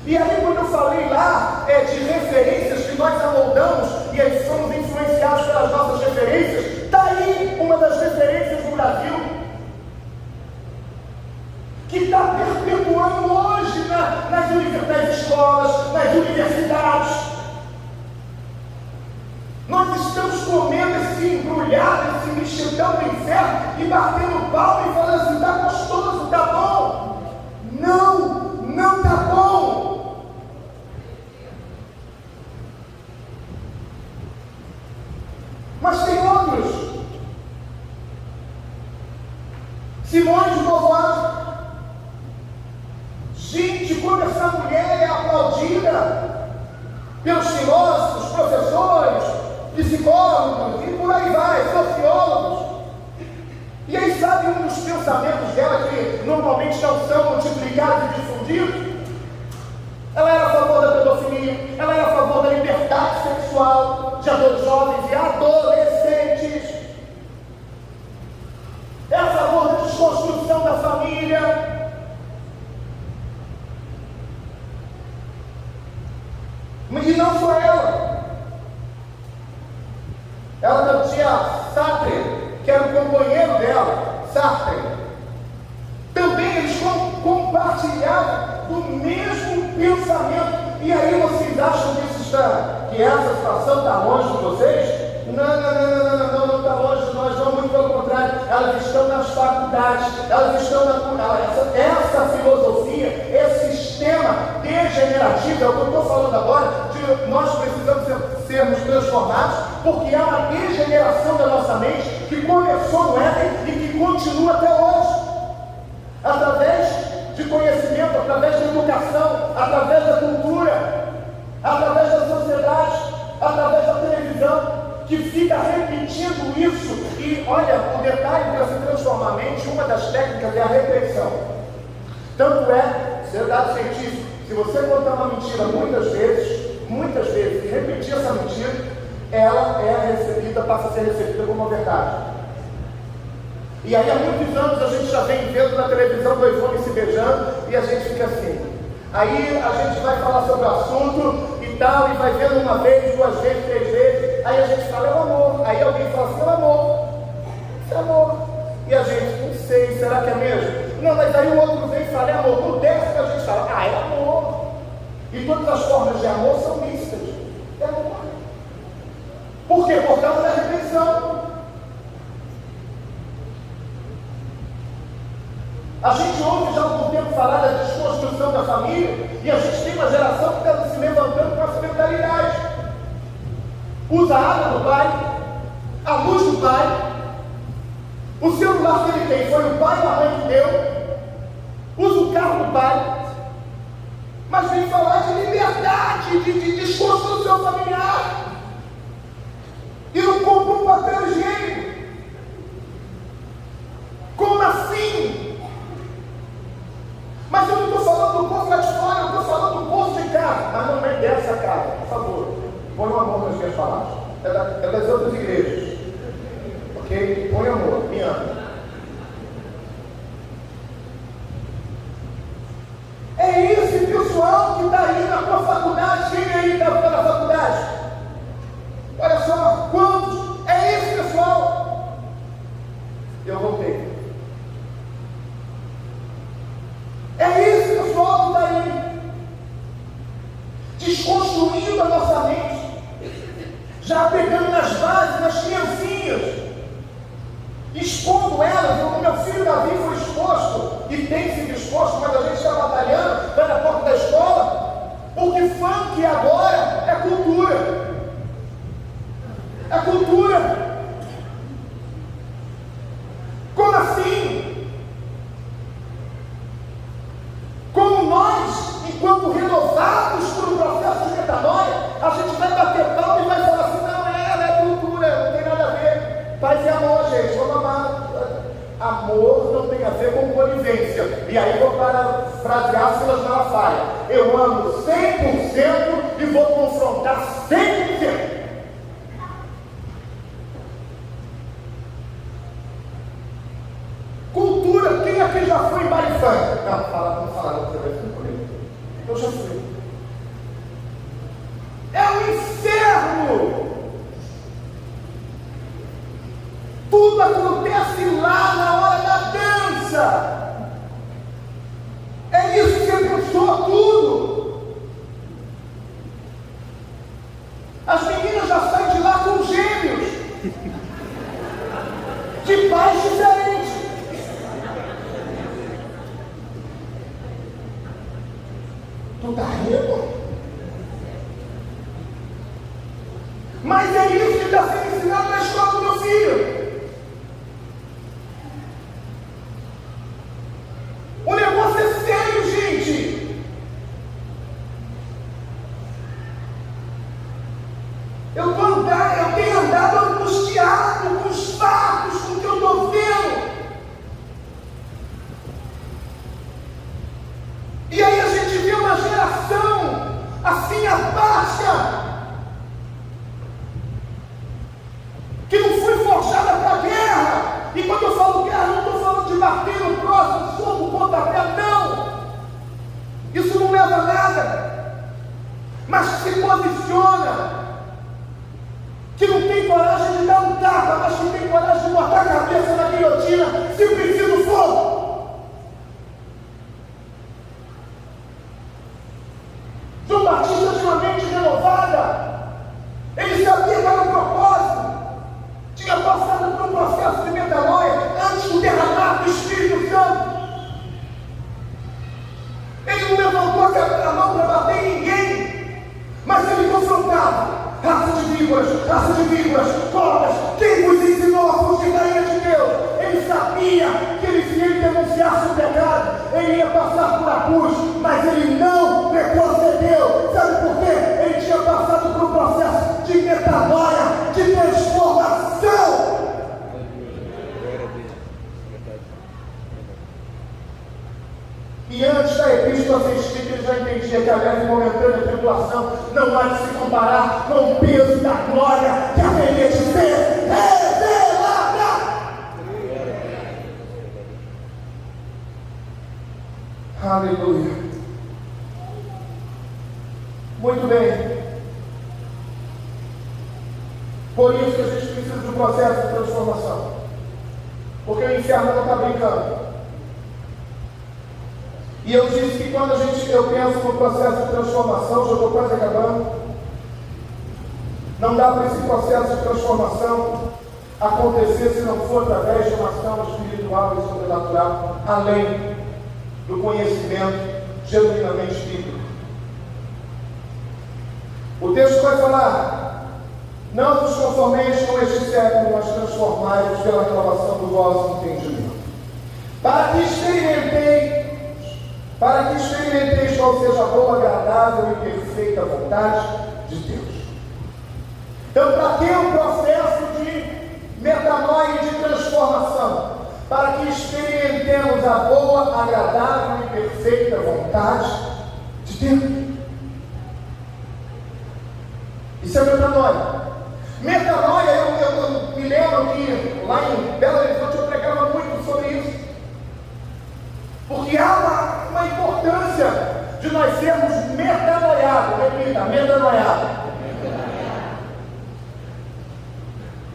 E aí, quando eu falei lá de referências que nós amoldamos e aí somos influenciados pelas nossas referências, está aí uma das referências do Brasil, que está perpetuando hoje nas escolas, nas universidades. Nós estamos comendo esse embrulhado, esse mexidão do inferno e batendo palma e falando assim: está gostoso, está bom. Não está bom. Mas tem outros. Simone de Beauvoir. Gente, quando essa mulher é aplaudida pelos filósofos, professores, psicólogos e por aí vai, sociólogos. E aí, sabe um dos pensamentos dela que normalmente não são multiplicados e difundidos? Ela era a favor da pedofilia, ela era a favor da liberdade sexual de jovens e adolescentes. É a favor da desconstrução da família. E não só ela. Ela tinha Sartre, que era o companheiro dela, Sartre. Também eles compartilhavam do mesmo pensamento. E aí vocês acham que essa situação está longe de vocês? Não está longe de nós, não, muito pelo contrário. Elas estão nas faculdades, elas estão essa filosofia, esse sistema degenerativo, é o que eu estou falando agora, de nós precisamos sermos transformados, porque há uma degeneração da nossa mente que começou no Éden e que continua até hoje. Através de conhecimento, através da educação, através da cultura, através da sociedade, através da televisão, que fica repetindo isso. E olha, o detalhe para se transformar a mente, uma das técnicas é a repetição. Tanto é, isso é dado científico, se você contar uma mentira muitas vezes, e repetir essa mentira, ela é recebida, passa a ser recebida como uma verdade. E aí há muitos anos a gente já vem vendo na televisão dois homens se beijando e a gente fica assim. Aí a gente vai falar sobre o assunto e tal, e vai vendo uma vez, duas vezes, três vezes, aí a gente fala: é o amor. Aí alguém fala assim: é o amor. Isso é amor. E a gente: não sei, será que é mesmo? Não, mas aí o outro vem e fala: é amor. No décimo a gente fala: é amor. E todas as formas de amor são mistas. É amor. Por quê? Por causa da repetição. A gente ouve já há algum tempo falar da desconstrução da família e a gente tem uma geração que está se levantando com essa mentalidade. Usa a água do pai, a luz do pai, o celular que ele tem foi o pai e a mãe que deu, usa o carro do pai, mas vem falar de liberdade, de desconstrução familiar e não compra um papel higiênico. Como assim? Mas eu não estou falando do povo lá de fora, eu estou falando do povo de casa. Mas não é dessa casa, por favor. Põe o amor nas minhas palavras. É das outras igrejas. Ok? Põe amor, me ama. É esse pessoal que está aí na tua faculdade. Quem aí está na faculdade? Olha só, quantos? É esse pessoal. Eu voltei. É esse pessoal que está aí, desconstruindo a nossa mente, já pegando nas bases, nas criancinhas, expondo elas. O meu filho Davi foi exposto, e tem sido exposto, mas a gente está batalhando, vai na porta da escola, porque funk agora é cultura. É cultura. Como assim? Como nós, enquanto renovados por um processo de metanoia, a gente vai bater palma e vai falar assim: não, ela é cultura, não tem nada a ver. Paz e amor, gente, vamos amar. Amor não tem tem a ver com conivência. E aí vou parafrasear Silas Malafaia: eu amo 100% e vou confrontar 100%. Cultura, quem aqui já foi em baile funk? Não, vamos falar, você vai ficar comigo. Eu já fui. É um inferno. Tudo acontece lá na hora da dança. É isso que você pensou, tudo. As meninas já saem de lá com gêmeos, de pais diferentes. Tu tá rindo? Mas é isso que está sendo ensinado na escola do meu filho. O negócio é sério, gente. Eu tenho andado angustiado com os fatos, com o que eu estou vendo. E aí a gente vê uma geração assim apática, que não foi forjada para a guerra. E quando eu falo guerra, não estou falando de bater no próximo, soco, pontapé, não. Isso não leva a nada. Mas que se posiciona, que não tem coragem de dar um tapa, mas que tem coragem de botar a cabeça na guilhotina, se preciso for. João Batista tinha uma mente renovada. Ele sabia que era um propósito. Tinha passado por um processo de metanoia antes do derramar do Espírito Santo. Ele não levantou a mão para bater em ninguém, mas ele confrontava. Raça de víboras, cobras, quem vos ensinou a fugir da ira de Deus? Ele sabia que se ele denunciasse o pecado, ele ia passar por apus, mas ele não retrocedeu. Sabe por quê? Ele tinha passado por um processo de metanoia, de transformação. E antes da epístola ser escrita, ele já entendia que a leve e momentânea tribulação não há de se comparar com o peso da glória que haveria de ser revelada. Aleluia. Muito bem. Por isso que a gente precisa de um processo de transformação. Porque o inferno não está brincando. E eu disse que quando eu penso no processo de transformação, já estou quase acabando, não dá para esse processo de transformação acontecer se não for através de uma ação espiritual e sobrenatural, além do conhecimento genuinamente bíblico. O texto vai falar: não vos conformeis com este século, mas transformai-vos pela renovação do vosso entendimento, para que experimenteis qual seja a boa, agradável e perfeita vontade de Deus. Então, para ter um processo de metanoia e de transformação, para que experimentemos a boa, agradável e perfeita vontade de Deus. Isso é metanoia. Metanoia, eu me lembro que lá em Belo Horizonte eu pregava muito sobre isso. Porque há uma importância de nós sermos metanoiados. Repita, metanoiado.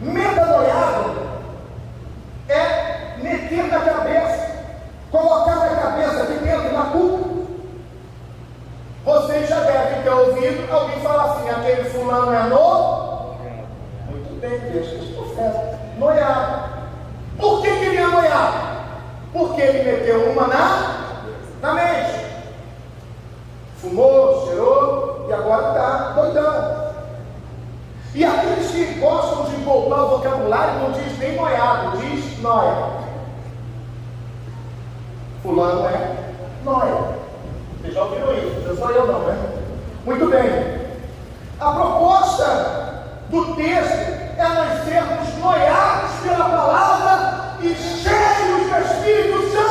Metanoiado é meter na cabeça, colocar na cabeça de dentro da culpa. Vocês já devem ter ouvido alguém falar assim: aquele fulano é muito bem, deixa esse profeta noiado. Por que ele é noiado? Porque ele meteu uma na mente. Fumou, cheirou e agora está doidão. E aqueles que gostam de empolgar o vocabulário não diz nem noiado, diz noia. Fulano é noia. Vocês já ouviram isso? Não sou eu não, né? Muito bem. A proposta do texto é nós sermos noiados pela palavra e cheios do Espírito Santo.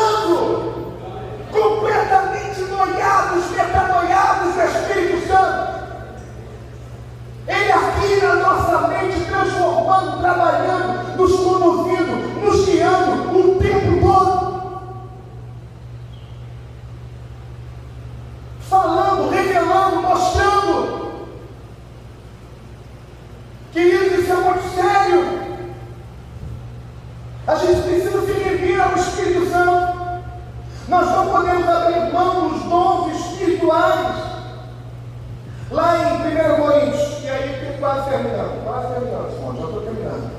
Lá em 1 Coríntios, e aí quase terminando, irmão, já estou terminando.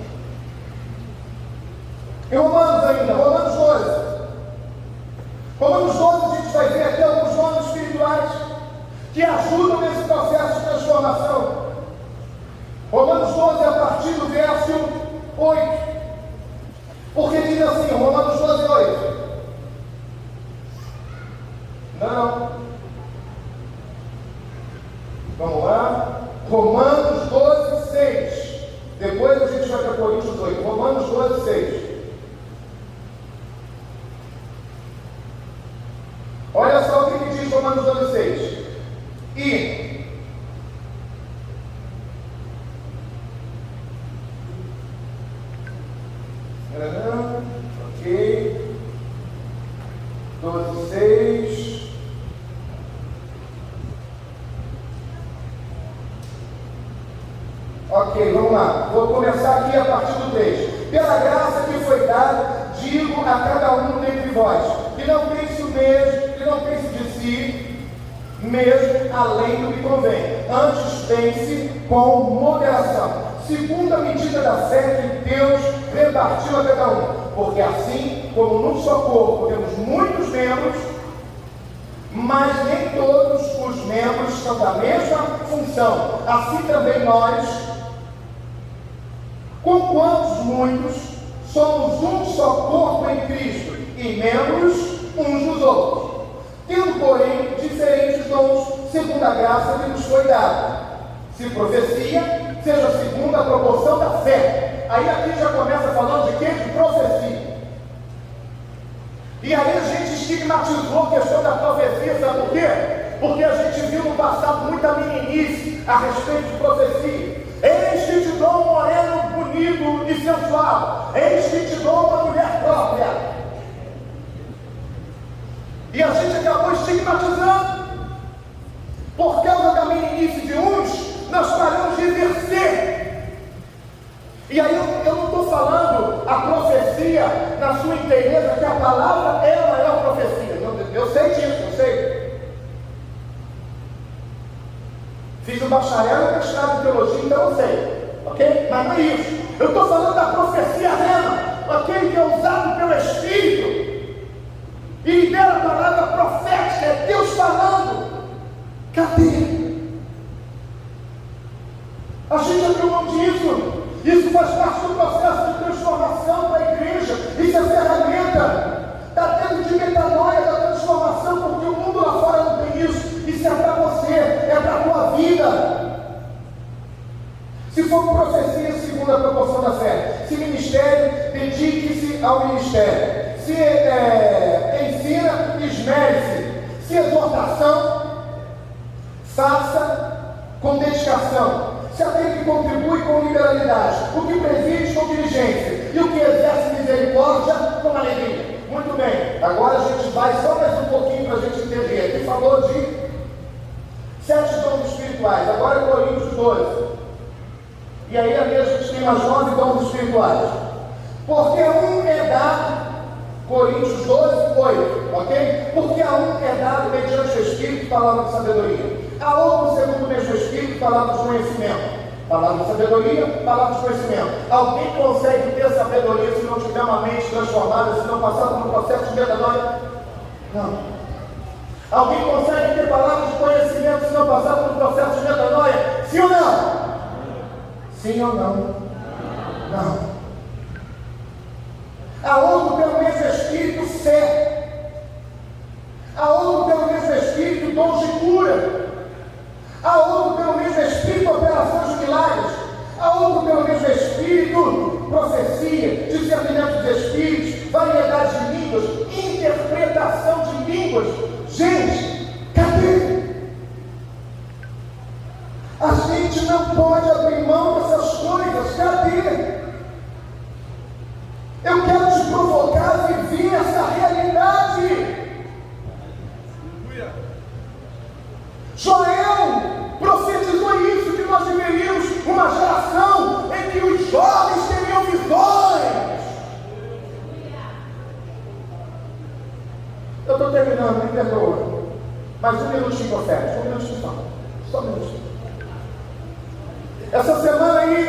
Em Romanos ainda, Romanos 12. Romanos 12 a gente vai ver aqui alguns nomes espirituais que ajudam nesse processo de transformação. Romanos 12 a partir do verso 8. Porque diz assim, Romanos 12, 8. Não. Vamos lá. Romanos 12, 6. Depois a gente vai para Coríntios 8. Romanos 12, 6. Olha só o que diz Romanos 12, 6. Ok. 12, 6. Ok, vamos lá. Vou começar aqui a partir do 3. Pela graça que foi dada, digo a cada um dentre vós, que não pense o mesmo, que não pense de si mesmo além do que convém. Antes pense com moderação, segundo a medida da fé que Deus repartiu a cada um. Porque assim, como num só corpo temos muitos membros, mas nem todos os membros são da mesma função, assim também nós, com quantos muitos, somos um só corpo em Cristo e membros uns dos outros, tendo, porém, diferentes dons, segundo a graça que nos foi dada. Se profecia, seja segundo a proporção da fé. Aí aqui já começa falando de quê? De profecia. E aí a gente estigmatizou a questão da profecia, sabe por quê? Porque a gente viu no passado muita meninice a respeito de profecia. Eis que te dou um moreno bonito e sensual. Eis que te dou uma mulher própria. E a gente acabou estigmatizando. Por causa da meninice de uns, nós paramos de exercer. E aí eu não estou falando a profecia na sua inteireza, que a palavra ela é a profecia. Eu sei disso, eu sei. Fiz um bacharel e mestrado em teologia, então eu sei. Ok? Mas não é isso. Eu estou falando da profecia rema, ok? Que é usado pelo Espírito. E libera a palavra profética, é Deus falando. Cadê? A gente abriu mão disso. Isso faz parte do processo de transformação da igreja. Isso é ferramenta. Está tendo de metanoia da transformação, porque o mundo lá fora não tem isso. Isso é para você, é para a tua vida. Se for profecia, segundo a proporção da fé. Se ministério, dedique-se ao ministério. Se ensina, esmere-se. Se exortação, faça com dedicação. Se aquele que contribui com liberalidade, o que preside com diligência e o que exerce misericórdia com alegria. Muito bem, agora a gente vai só mais um pouquinho para a gente entender. Ele falou de 7 dons espirituais, agora é Coríntios 12. E aí aqui a gente tem mais 9 dons espirituais. Porque um é dado, Coríntios 12, 8, ok? Porque a um é dado mediante o Espírito, palavra de sabedoria. A outro, segundo o mesmo Espírito, palavra de conhecimento. Palavra de sabedoria, palavra de conhecimento. Alguém consegue ter sabedoria se não tiver uma mente transformada, se não passar por um processo de metanoia? Não. Alguém consegue ter palavra de conhecimento se não passar por um processo de metanoia? Sim ou não? Sim ou não? Não. A outro, pelo mesmo Espírito, fé. A outro, pelo mesmo Espírito, dons de cura. A outro, pelo mesmo Espírito, operações de milagres. A outro, pelo mesmo Espírito, profecia, discernimento de espíritos, variedade de línguas, interpretação de línguas. Gente, cadê? A gente não pode abrir mão dessas coisas. Cadê? Eu quero te provocar a viver essa realidade. Joel profetizou isso, que nós viveríamos uma geração em que os jovens teriam visões. Eu estou terminando, me perdoa. Mais um minutinho, profeta. Um minutinho só. Só um minutinho. Essa semana aí,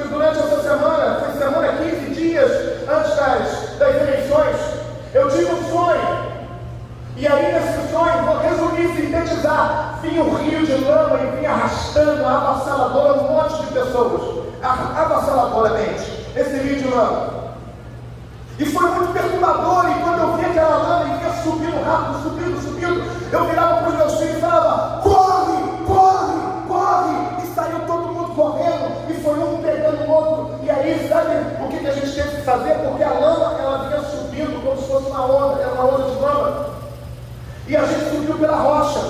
durante essa semana, foi semana 15 dias antes das eleições, eu tive um sonho. E aí nesse sonho, vou resumir, sintetizar, vinha um rio de lama e vinha arrastando avassaladora um monte de pessoas, avassaladoramente, esse rio de lama. E foi muito perturbador, e quando eu vi aquela lama e vinha subindo rápido, subindo, eu virava para os meus filhos e falava: corre, corre, corre! E saiu todo mundo correndo, e foi um pegando o outro. E aí, sabe o que a gente teve que fazer? Porque a lama, ela vinha subindo como se fosse uma onda, era uma onda de lama. E a gente subiu pela rocha.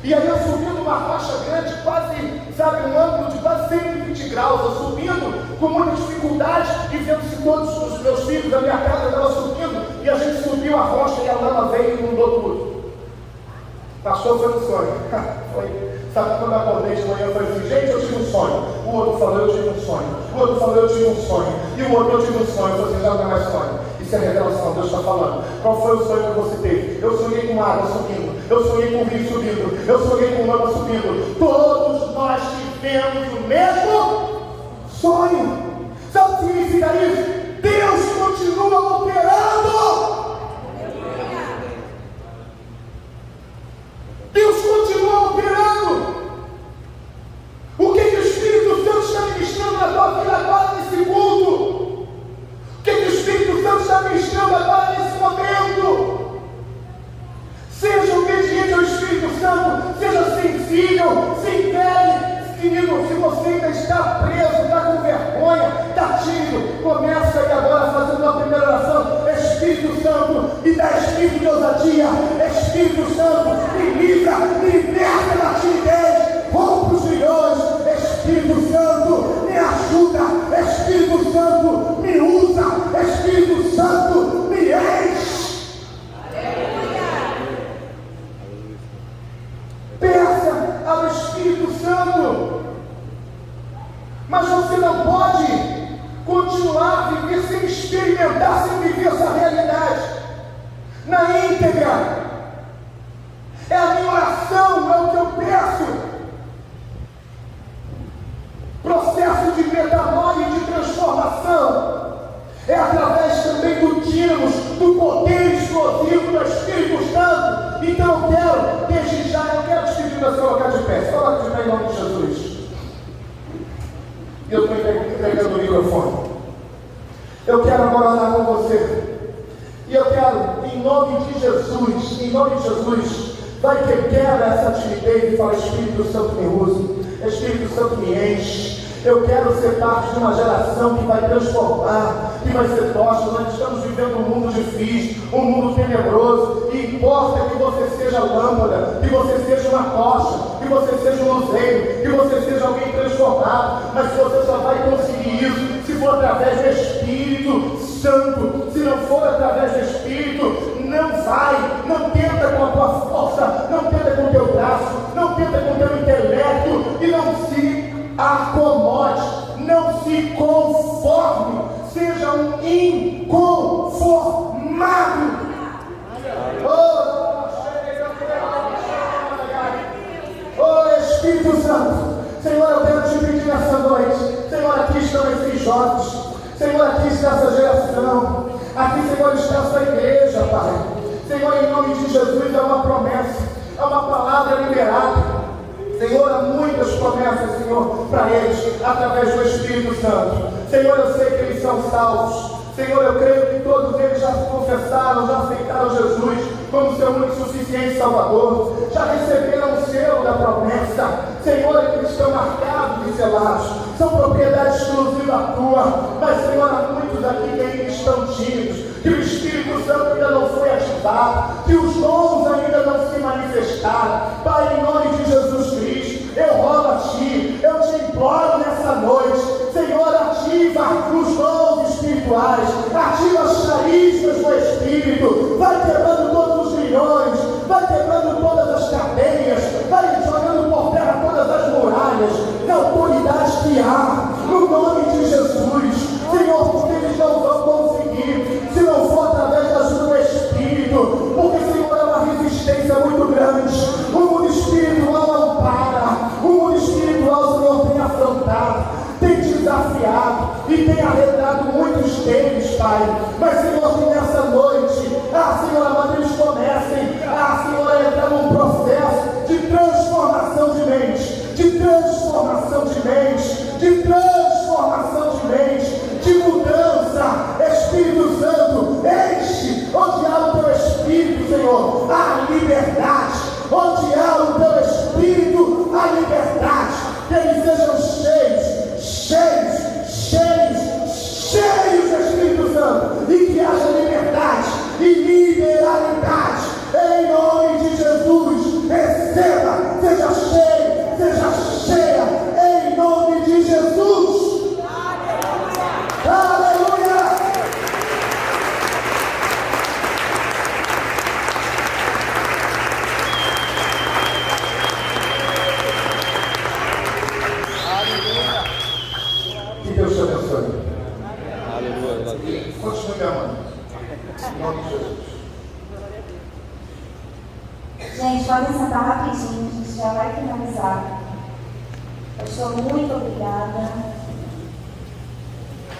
E aí eu subindo uma rocha grande, quase, sabe, um ângulo de quase 120 graus, eu subindo com muita dificuldade, e vendo se todos os meus filhos, a minha casa estava subindo, e a gente subiu a rocha e a lama veio e inundou tudo. Pastor, foi um sonho. Foi. Sabe, quando eu acordei de manhã, eu falei assim: gente, eu tive um sonho. O outro falou: eu tive um sonho. O outro falou: eu tive um sonho. E o outro: eu tive um sonho. Eu falei assim: já não é mais sonho. Isso é revelação, Deus está falando. Qual foi o sonho que você teve? Eu sonhei com água subindo, eu sonhei com rio subindo, eu sonhei com lama subindo. Todos nós tivemos o mesmo sonho. Sabe o que significa isso? Deus continua operando. Deus continua operando. O que o Espírito Santo está ministrando na tua vida agora nesse culto? O que o Espírito Santo está ministrando agora nesse momento? Seja obediente ao Espírito Santo, seja sensível, se entregue. Querido, se você ainda está preso, está com vergonha, está tímido, começa aí agora fazendo uma primeira oração: Espírito Santo, me dá espírito de ousadia. Espírito Santo, me livra, me liberta da timidez, rompe os grilhões. Espírito Santo, me ajuda. Espírito Santo, me usa. Espírito Santo, me enche. Peça ao Espírito Santo. Mas você não pode continuar a viver sem experimentar, sem viver essa realidade na íntegra. É a minha oração, é o que eu peço. Processo de metanoia e de transformação é através também do dinamos, do poder explosivo do Espírito Santo. Então eu quero, desde já, eu quero te pedir para se colocar de pé. Se coloca de pé em nome de Jesus. E eu estou entregando o microfone. Eu quero agora orar com você. E eu quero, em nome de Jesus, vai que quebra essa timidez e fala: Espírito Santo me usa, Espírito Santo me enche. Eu quero ser parte de uma geração que vai transformar, que vai ser tocha. Nós estamos vivendo um mundo difícil, um mundo tenebroso, e importa que você seja lâmpada, que você seja uma tocha, que você seja um luzeiro, que você seja alguém transformado. Mas você só vai conseguir isso se for através do Espírito Santo. Se não for através do Espírito, não vai. Não tenta com a tua força, não tenta com o teu braço, não tenta com o teu intelecto, e não se acomode, não se conforme, seja um inconformado. Oh Espírito Santo, Senhor, eu quero te pedir nessa noite. Senhor, aqui estão esses jovens, Senhor, aqui está essa geração, aqui, Senhor, está essa igreja, Pai. Senhor, em nome de Jesus, é uma promessa, é uma palavra liberada. Senhor, há muitas promessas, Senhor, para eles, através do Espírito Santo. Senhor, eu sei que eles são salvos. Senhor, eu creio que todos eles já confessaram, já aceitaram Jesus como seu único e suficiente Salvador. Já receberam o selo da promessa. Senhor, eles estão marcados e selados. São propriedade exclusiva tua. Mas, Senhor, há muitos aqui que ainda estão tímidos, que o Espírito Santo ainda não foi ativado, que os dons ainda não se manifestaram. Pai, em nome de Jesus Cristo, eu rogo a Ti, eu te imploro nessa noite. Senhor, ativa os dons espirituais, ativa as carismas do Espírito, vai quebrando todos os grilhões, vai quebrando todas as cadeias, vai jogando por terra todas as muralhas, na autoridade que há, no nome de Jesus. Senhor, porque eles não vão conseguir, se não for através da ajuda do Espírito, porque, Senhor, é uma resistência muito grande. O mundo espírito Pai. Mas, Senhor, que nessa noite, Senhor amado, eles comecem, Senhor, a entrar num processo de transformação de mente, de transformação de mente, de transformação de mente, de mudança. Espírito Santo, enche onde há o teu Espírito, Senhor, a liberdade. Onde há o teu Espírito, a liberdade. Que eles sejam cheios, cheios, cheios, cheios do Espírito Santo, e que haja liberdade e liberalidade, em nome de Jesus. Receba, seja cheio, seja cheia, em nome de Jesus. Aleluia! Que Deus te abençoe. Continue me amando. Em nome de Jesus. Gente, podem sentar rapidinho, a gente já vai finalizar. Pastor, muito obrigada.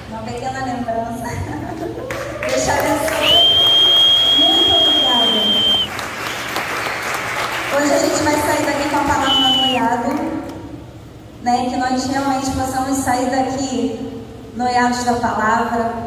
Uma pequena lembrança. Deus te abençoe. Muito obrigada. Hoje a gente vai sair daqui com a palavra no noiado, né? Que nós realmente possamos sair daqui noiados da palavra.